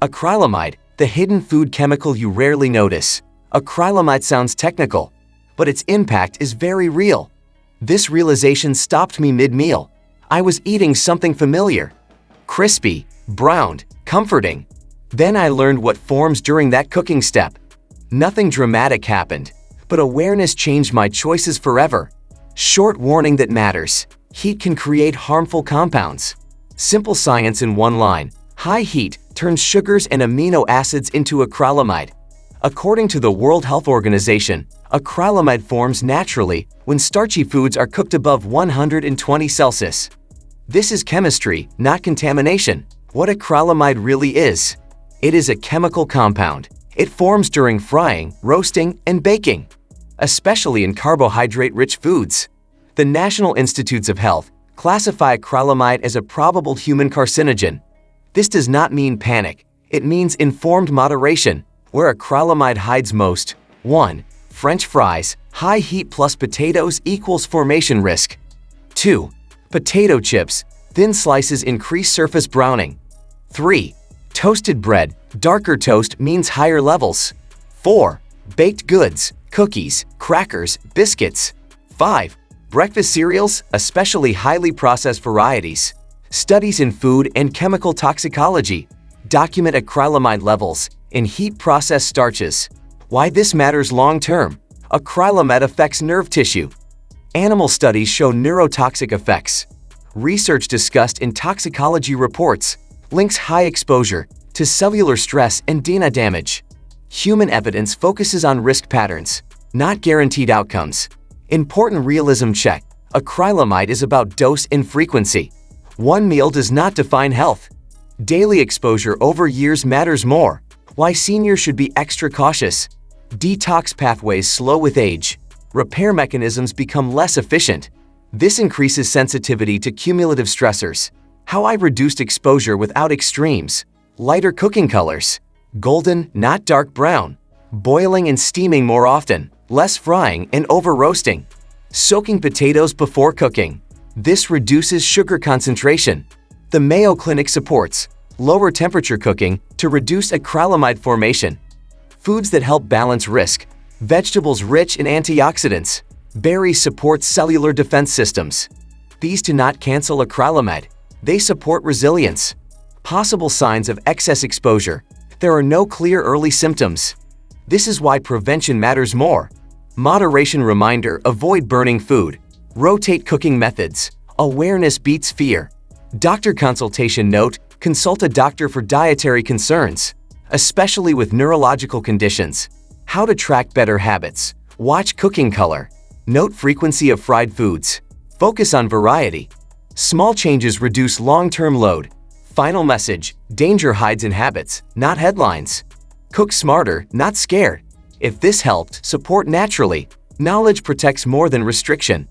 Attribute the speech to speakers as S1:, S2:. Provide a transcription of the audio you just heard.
S1: Acrylamide, the hidden food chemical you rarely notice. Acrylamide sounds technical, but its impact is very real. This realization stopped me mid-meal. I was eating something familiar. Crispy, browned, comforting. Then I learned what forms during that cooking step. Nothing dramatic happened, but awareness changed my choices forever. Short warning that matters. Heat can create harmful compounds. Simple science in one line. High heat turns sugars and amino acids into acrylamide. According to the World Health Organization, acrylamide forms naturally when starchy foods are cooked above 120 Celsius. This is chemistry, not contamination. What acrylamide really is? It is a chemical compound. It forms during frying, roasting, and baking, especially in carbohydrate-rich foods. The National Institutes of Health classify acrylamide as a probable human carcinogen. This does not mean panic. It means informed moderation. Where acrylamide hides most. 1. French fries, high heat plus potatoes equals formation risk. 2. Potato chips, thin slices increase surface browning. 3. Toasted bread, darker toast means higher levels. 4. Baked goods, cookies, crackers, biscuits. 5. Breakfast cereals, especially highly processed varieties. Studies in food and chemical toxicology document acrylamide levels in heat-processed starches. Why this matters long-term? Acrylamide affects nerve tissue. Animal studies show neurotoxic effects. Research discussed in toxicology reports links high exposure to cellular stress and DNA damage. Human evidence focuses on risk patterns, not guaranteed outcomes. Important realism check. Acrylamide is about dose and frequency. One meal does not define health. Daily exposure over years matters more. Why seniors should be extra cautious. Detox pathways slow with age. Repair mechanisms become less efficient. This increases sensitivity to cumulative stressors. How I reduced exposure without extremes. Lighter cooking colors. Golden, not dark brown. Boiling and steaming more often. Less frying and over-roasting. Soaking potatoes before cooking. This reduces sugar concentration. The Mayo Clinic supports lower temperature cooking to reduce acrylamide formation. Foods that help balance risk. Vegetables rich in antioxidants. Berries support cellular defense systems. These do not cancel acrylamide. They support resilience. Possible signs of excess exposure. There are no clear early symptoms. This is why prevention matters more. Moderation reminder: avoid burning food. Rotate cooking methods. Awareness beats fear. Doctor consultation note: consult a doctor for dietary concerns, especially with neurological conditions. How to track better habits. Watch cooking color. Note frequency of fried foods. Focus on variety. Small changes reduce long-term load. Final message: danger hides in habits, not headlines. Cook smarter, not scared. If this helped, support naturally. Knowledge protects more than restriction.